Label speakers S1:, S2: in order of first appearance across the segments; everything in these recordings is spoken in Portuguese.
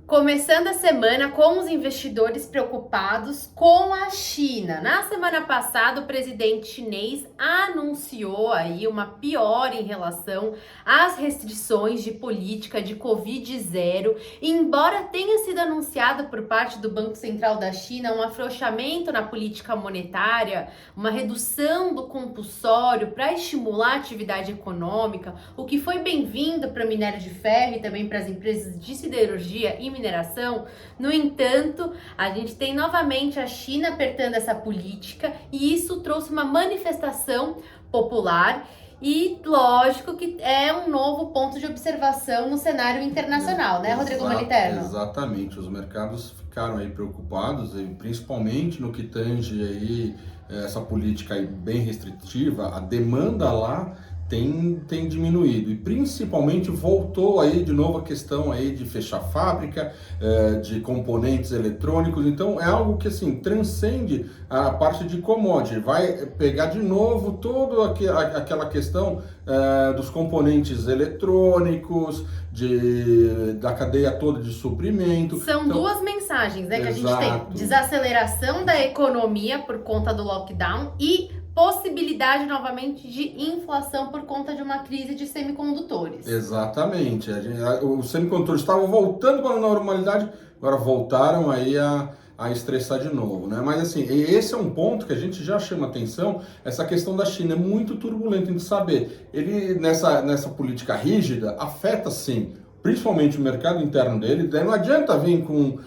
S1: Começando a semana com os investidores preocupados com a China. Na semana passada, o presidente chinês anunciou aí uma piora em relação às restrições de política de Covid-0. Embora tenha sido anunciado por parte do Banco Central da China um afrouxamento na política monetária, uma redução do compulsório para estimular a atividade econômica, o que foi bem-vindo para o minério de ferro e também para as empresas de siderurgia e mineração. No entanto, a gente tem novamente a China apertando essa política e isso trouxe uma manifestação popular e lógico que é um novo ponto de observação no cenário internacional, né, Rodrigo Moliterno?
S2: Exatamente, os mercados ficaram aí preocupados, e principalmente no que tange aí essa política aí bem restritiva, a demanda lá tem diminuído e principalmente voltou aí de novo a questão aí de fechar fábrica, de componentes eletrônicos. Então é algo que assim transcende a parte de commodity, vai pegar de novo toda aquela questão dos componentes eletrônicos, da cadeia toda de suprimento.
S1: São
S2: então,
S1: duas mensagens, né, que
S2: exato.
S1: A gente tem: desaceleração da economia por conta do lockdown e possibilidade novamente de inflação por conta de uma crise de semicondutores.
S2: Exatamente. Os semicondutores estavam voltando para a normalidade, agora voltaram aí a estressar de novo, né? Mas assim, esse é um ponto que a gente já chama atenção, essa questão da China é muito turbulenta de saber. Ele, nessa política rígida, afeta sim, principalmente o mercado interno dele. Daí não adianta vir com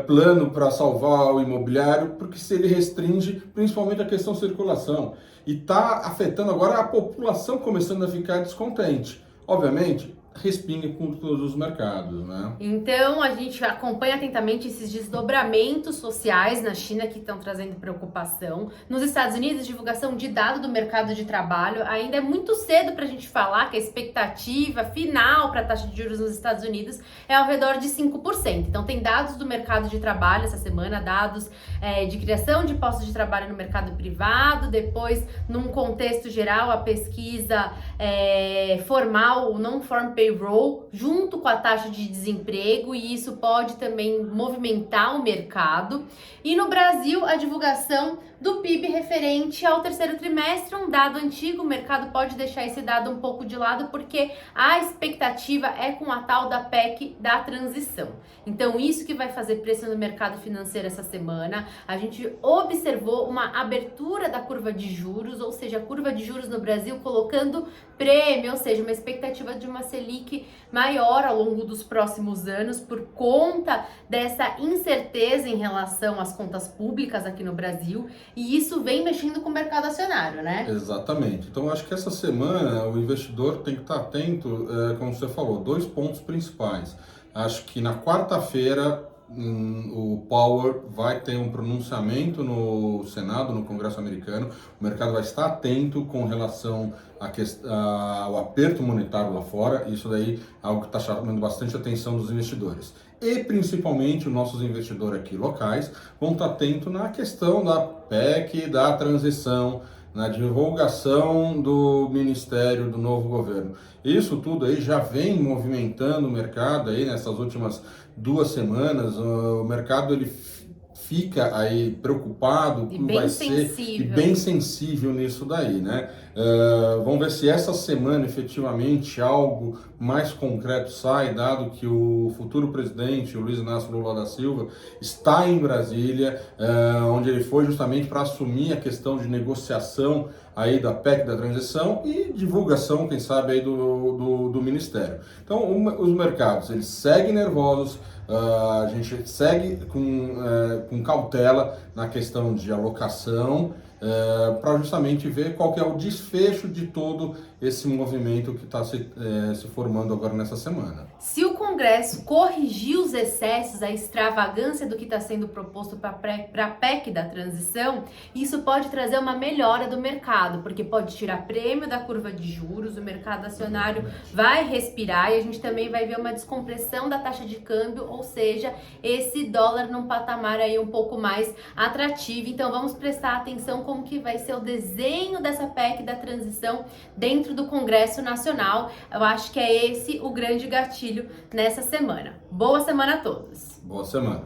S2: plano para salvar o imobiliário, porque se ele restringe principalmente a questão circulação. E está afetando agora a população começando a ficar descontente. Obviamente, respinga com todos os mercados, né?
S1: Então, a gente acompanha atentamente esses desdobramentos sociais na China que estão trazendo preocupação. Nos Estados Unidos, divulgação de dado do mercado de trabalho. Ainda é muito cedo para a gente falar que a expectativa final para a taxa de juros nos Estados Unidos é ao redor de 5%. Então, tem dados do mercado de trabalho essa semana, dados de criação de postos de trabalho no mercado privado. Depois, num contexto geral, a pesquisa formal, o non-farm payroll, junto com a taxa de desemprego, e isso pode também movimentar o mercado. E no Brasil, a divulgação do PIB referente ao terceiro trimestre, um dado antigo, o mercado pode deixar esse dado um pouco de lado, porque a expectativa é com a tal da PEC da transição. Então, isso que vai fazer pressão no mercado financeiro essa semana. A gente observou uma abertura da curva de juros, ou seja, a curva de juros no Brasil colocando prêmio, ou seja, uma expectativa de uma Selic maior ao longo dos próximos anos por conta dessa incerteza em relação às contas públicas aqui no Brasil, e isso vem mexendo com o mercado acionário, né?
S2: Exatamente. Então, acho que essa semana o investidor tem que estar atento, como você falou, dois pontos principais. Acho que na quarta-feira o Powell vai ter um pronunciamento no Senado, no Congresso americano. O mercado vai estar atento com relação ao aperto monetário lá fora. Isso daí é algo que está chamando bastante atenção dos investidores. E principalmente os nossos investidores aqui locais vão estar atentos na questão da PEC, da transição, na divulgação do Ministério do novo governo. Isso tudo aí já vem movimentando o mercado aí nessas últimas 2 semanas. O mercado ele fica aí preocupado,
S1: E
S2: como
S1: bem
S2: vai ser, e
S1: sensível.
S2: bem sensível nisso daí, né? Vamos ver se essa semana efetivamente algo mais concreto sai, dado que o futuro presidente, o Luiz Inácio Lula da Silva, está em Brasília, onde ele foi justamente para assumir a questão de negociação aí da PEC da transição e divulgação, quem sabe, aí do Ministério. Então, os mercados, eles seguem nervosos. A gente segue com cautela na questão de alocação, para justamente ver qual que é o desfecho de todo esse movimento que está se formando agora nessa semana.
S1: Se o Congresso corrigir os excessos, a extravagância do que está sendo proposto para a PEC da transição, isso pode trazer uma melhora do mercado, porque pode tirar prêmio da curva de juros, o mercado acionário vai respirar e a gente também vai ver uma descompressão da taxa de câmbio, ou seja, esse dólar num patamar aí um pouco mais atrativo. Então vamos prestar atenção como que vai ser o desenho dessa PEC da transição dentro do Congresso Nacional. Eu acho que é esse o grande gatilho, né, nessa semana. Boa semana a todos!
S2: Boa semana.